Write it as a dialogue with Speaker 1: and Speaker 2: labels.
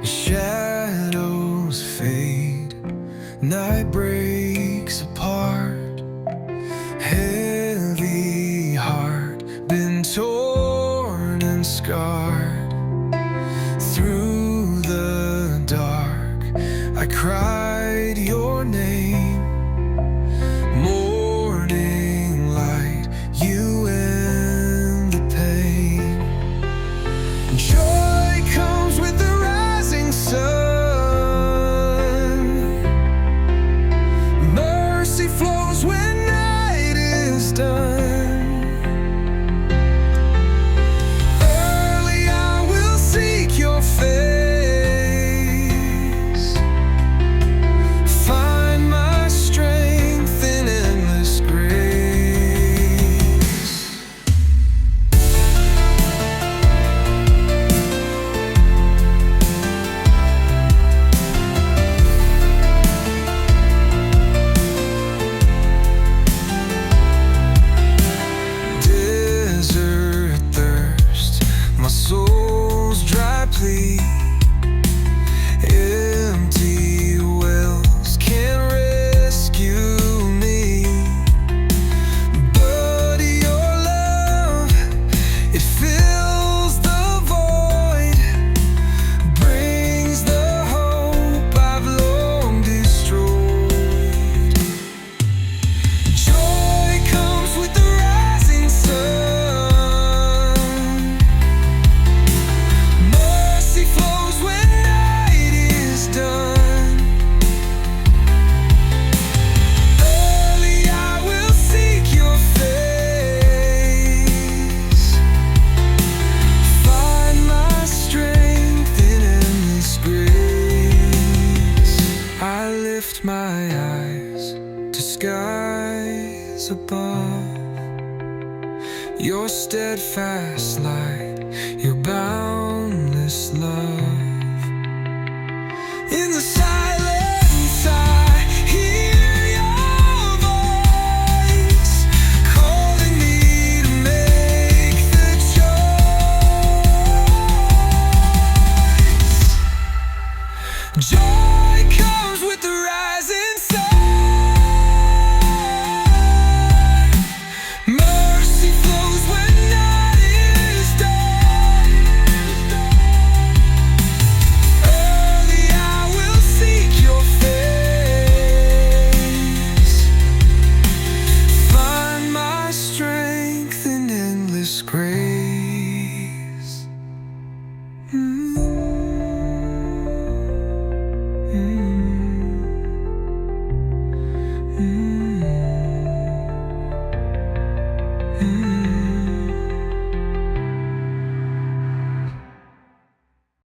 Speaker 1: Shadows fade, night breaks apart. Heavy heart, been torn and scarred. Through the dark, I cried your name. Morning light, you end the pain. Joy comes with the rising sun. Mercy flows when night is done. Early I will seek your face, find my strength in endless grace. Desert thirst, my soul's dry plea. Empty wells can't rescue me, but your love, it fills the void, brings the hope I've long destroyed. Joy comes with the rising sun. Mercy flows when night is done. Early I will seek your face, find my strength in endless grace. I lift my eyes to skies above, your steadfast light, your boundless love. In the silence I hear your voice, calling me to make the choice. Joy comes with the rising sun. Mercy flows when night is done. Early I will seek your face, find my strength in endless grace. Mm-hmm.